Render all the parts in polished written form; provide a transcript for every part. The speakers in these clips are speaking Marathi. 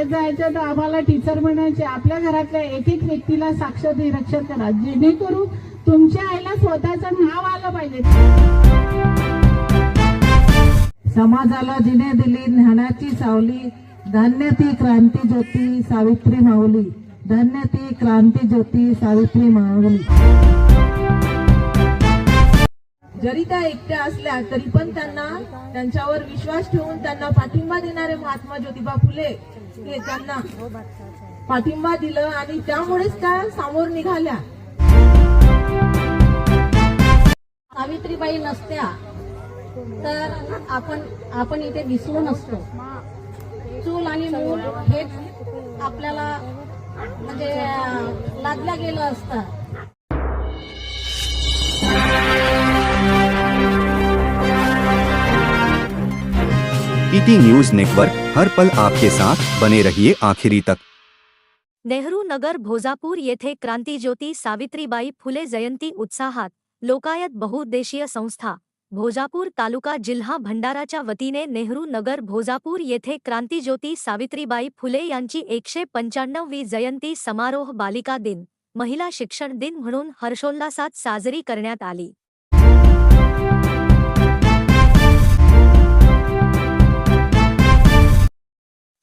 शाळेत जायचं तर आम्हाला टीचर म्हणायचे आपल्या घरातल्या एक एक व्यक्तीला साक्षर निरक्षर करा, जेणेकरून तुमच्या आईला स्वतःचं नाव आलं पाहिजे. समाजाला जिने दिली ज्ञानाची सावली, धन्य ती क्रांती ज्योती सावित्री माऊली, धन्य ती क्रांती ज्योती सावित्री माऊली. जरी त्या एकट्या असल्या तरी पण त्यांच्यावर विश्वास ठेवून त्यांना पाठिंबा देणारे महात्मा ज्योतिबा फुले हे त्यांना पाठिंबा दिलं आणि त्यामुळेच त्या समोर निघाल्या. सावित्रीबाई नसत्या तर आपण इथे दिसलो नसतो. चूल आणि मूल हेच आपल्याला म्हणजे लादल्या गेलं असतं. ईटी न्यूज नेटवर्क, हर पल आपके साथ, बने रहिए आखिरी तक. नेहरू नगर भोजापूर येथे क्रांतिज्योती सावित्रीबाई फुले जयंती उत्साहात लोकायत बहुउद्देशीय संस्था भोजापूर तालुका जिल्हा भंडाराच्या वतीने नेहरू नगर भोजापूर येथे क्रांतिज्योती सावित्रीबाई फुले यांची 195वी जयंती समारोह बालिका दिन, महिला शिक्षण दिन म्हणून हर्षोल्लासात साजरी करण्यात आली.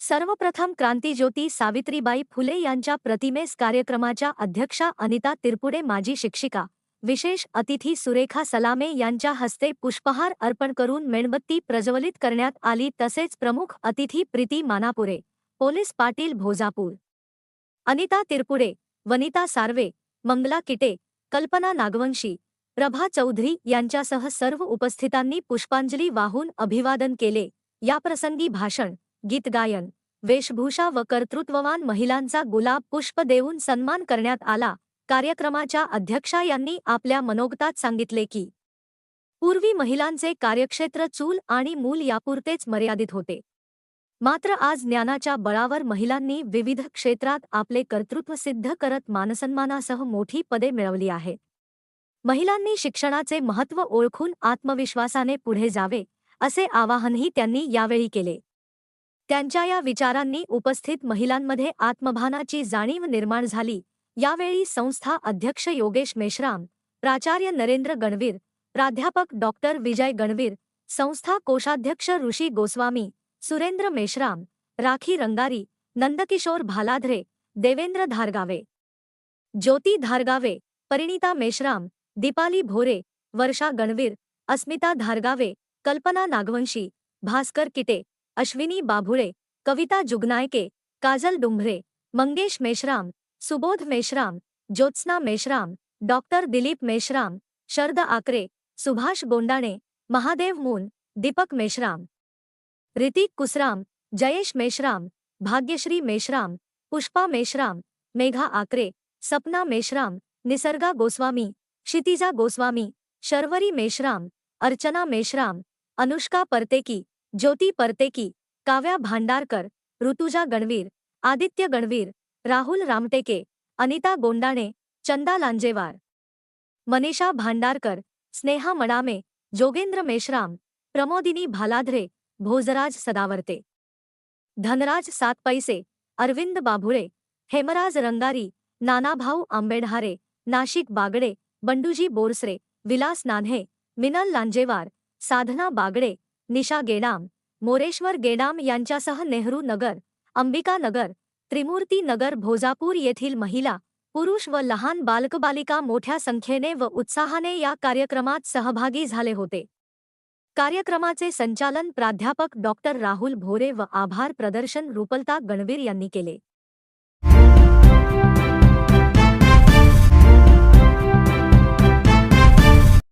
सर्वप्रथम क्रांतिज्योती सावित्रीबाई फुले यांच्या प्रतिमेस कार्यक्रमाच्या अध्यक्षा अनिता तिरपुडे, माजी शिक्षिका, विशेष अतिथी सुरेखा सलामे यांच्या हस्ते पुष्पहार अर्पण करून मेणबत्ती प्रज्वलित करण्यात आली. तसेच प्रमुख अतिथी प्रीती मानापुरे, पोलीस पाटील भोजापूर, अनिता तिरपुडे, वनिता सार्वे, मंगला किटे, कल्पना नागवंशी, प्रभा चौधरी यांच्यासह सर्व उपस्थितांनी पुष्पांजली वाहून अभिवादन केले. याप्रसंगी भाषण, गीत गायन, वेशभूषा व कर्तृत्ववान महिलांचा गुलाब पुष्प देऊन सन्मान करण्यात आला. कार्यक्रमाच्या अध्यक्षा यांनी आपल्या मनोगतात सांगितले की पूर्वी महिलांचे कार्यक्षेत्र चूल आणि मूल यापुरतेच मर्यादित होते. मात्र आज ज्ञानाच्या बळावर महिलांनी विविध क्षेत्रात आपले कर्तृत्व सिद्ध करत मानसन्मानासह मोठी पदे मिळवली आहेत. महिलांनी शिक्षणाचे महत्त्व ओळखून आत्मविश्वासाने पुढे जावे असे आवाहनही त्यांनी यावेळी केले. त्यांच्या या विचारांनी उपस्थित महिलांमध्ये आत्मभानाची जाणीव निर्माण झाली. यावेळी संस्था अध्यक्ष योगेश मेश्राम, प्राचार्य नरेंद्र गणवीर, प्राध्यापक डॉक्टर विजय गणवीर, संस्था कोषाध्यक्ष ऋषी गोस्वामी, सुरेंद्र मेश्राम, राखी रंगारी, नंदकिशोर भालाधरे, देवेंद्र धारगावे, ज्योती धारगावे, परिणिता मेश्राम, दीपाली भोरे, वर्षा गणवीर, अस्मिता धारगावे, कल्पना नागवंशी, भास्कर किटे, अश्विनी बाभुळे, कविता जुगनायके, काजल डुंभरे, मंगेश मेश्राम, सुबोध मेश्राम, ज्योत्स्ना मेश्राम, डॉक्टर दिलीप मेश्राम, शरद आकरे, सुभाष गोंडाणे, महादेव मून, दीपक मेश्राम, ऋतिक कुसराम, जयेश मेश्राम, भाग्यश्री मेश्राम, पुष्पा मेश्राम, मेघा आकरे, सपना मेश्राम, निसर्गा गोस्वामी, क्षितिजा गोस्वामी, शर्वरी मेश्राम, अर्चना मेश्राम, अनुष्का परतेकी, ज्योती परतेकी, काव्या भांडारकर, ऋतुजा गणवीर, आदित्य गणवीर, राहुल रामटेके, अनिता गोंडाणे, चंदा लांजेवार, मनीषा भांडारकर, स्नेहा मडामे, जोगेंद्र मेश्राम, प्रमोदिनी भालाधरे, भोजराज सदावर्ते, धनराज सातपैसे, अरविंद बाभुळे, हेमराज रंगारी, नानाभाऊ आंबेढारे, नाशिक बागडे, बंडूजी बोरसरे, विलास नान्हे, मिनल लांजेवार, साधना बागडे, निशा गेडाम, मोरेश्वर गेडाम यांच्यासह नेहरू नगर, अंबिका नगर, त्रिमूर्ती नगर भोजापूर येथील महिला, पुरुष व लहान बालकबालिका मोठ्या संख्येने व उत्साहाने या कार्यक्रमात सहभागी झाले होते. कार्यक्रमाचे संचालन प्राध्यापक डॉक्टर राहुल भोरे व आभार प्रदर्शन रुपलता गणवीर यांनी केले.